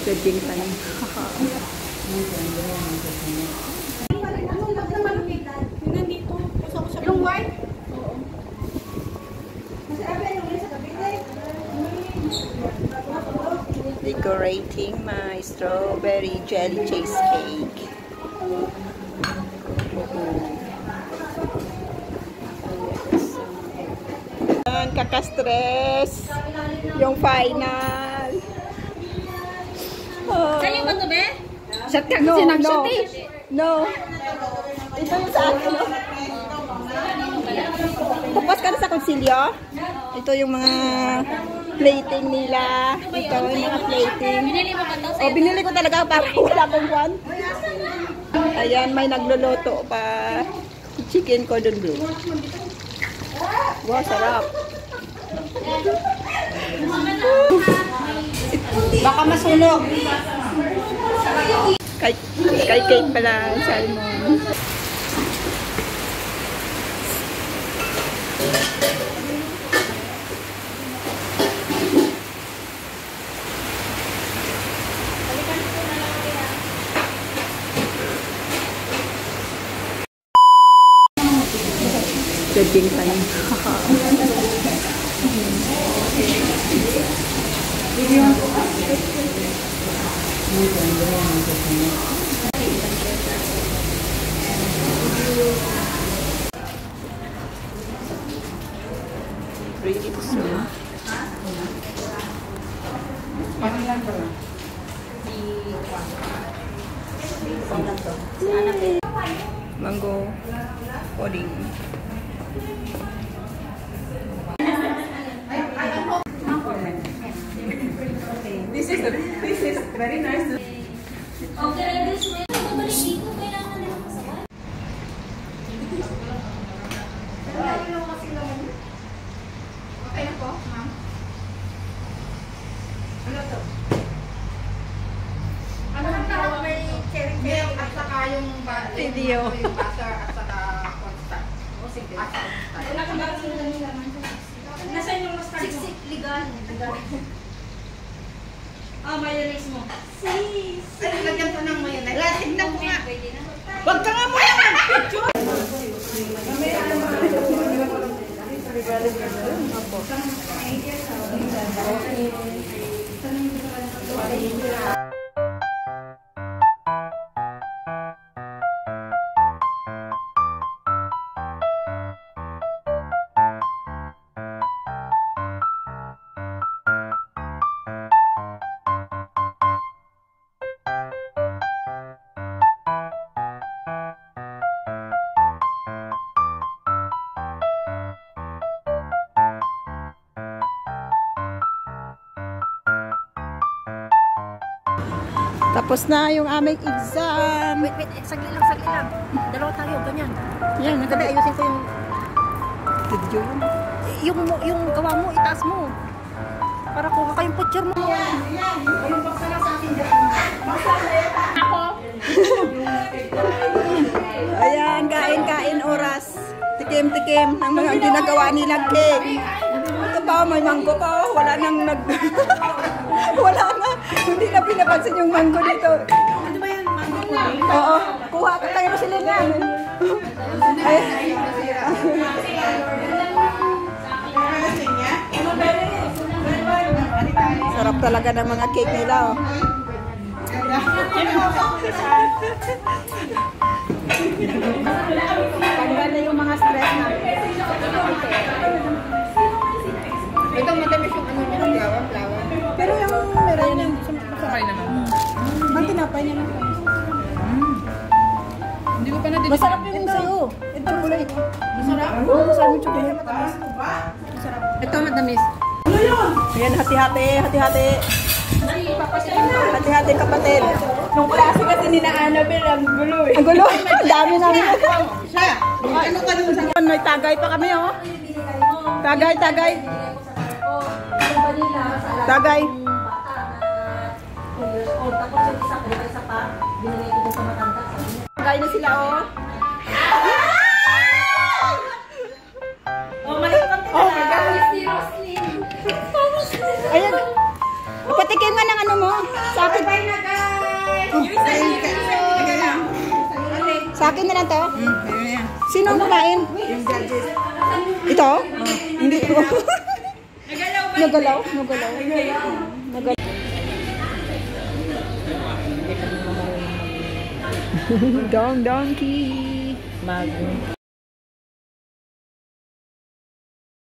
Judging tayo. Yung white? Decorating my strawberry jelly cheesecake. Kaka-stress yung final. Sa'yo ba ito, be? Shot ka no, no. No. Ito yung sa akin. Tapos ka na sa konsilyo. Ito yung mga plating nila. Ito yung mga plating. Binili mo ba ito? O, binili ko talaga para wala akong kwan. Ayan, may nagluluto pa. Chicken cordon bleu. Wow, sarap. Baka masunog. Kay cake pala, salmon. Judging tayo. Mango pudding. This is very nice. Okay, this way. Kailangan nila kasabay. Okay na po, ma'am. Ano to? Ano ang tawag? May cherry milk at saka yung Video. Yung butter at saka cornstarch. O sige. Wala kang bakit yung laman. Nasaan yung mustard mo? Siksik, ligan. Ah, mayonnaise mo. Sis! Ay, lagyan ko ng mayonnaise. Latin na po nga. Wag ka nga muna mag-picture! Tapos na yung aming exam. Wait, sagli lang. Dalawa tayo, ganyan. Yan, Nagabi, ayusin ko yung... video. Yung gawa mo, itaas mo. Para kuha kayong picture mo. Yung baksa lang sa akin dyan. Ako. Ayan, kain oras. Tikim ng mga ginagawa nilang cake. Ito pa, may mango pa. Wala nang wala na. Hindi na pinapansin yung mango dito. Ano ba yan? Mango pudding? Oo. Kuha ka tayo sila na. Ay. Sarap talaga ng mga cake nila. Oh. Tanggal na yung mga stress natin. Ito matamis yung ano niya, flower. Pero yung meron yung Okay naman. ang tinapay niya naman. Hindi ko pa na Masarap yung sa'yo. Ito chocolate. Masarap? Oo, masarap yung chocolate. Masarap. Ito matamis. Ayan, hati-hati. Hati-hati kapatid. Nung klase kasi ni na Annabelle, ang gulo eh. Ang gulo? Ang dami namin. Siya! Ano ka dun sa... May tagay pa kami oh. Tagay. Tagay. Tagay na sila oh. Oh my God. Ayan. Patikim nga ng ano mo. Sa akin. Bye na guys! Sa akin na lang to. Sino ang kumain? Yung judges. Ito? Hindi ko. Nagalaw ba? Nagalaw. Dong donkey.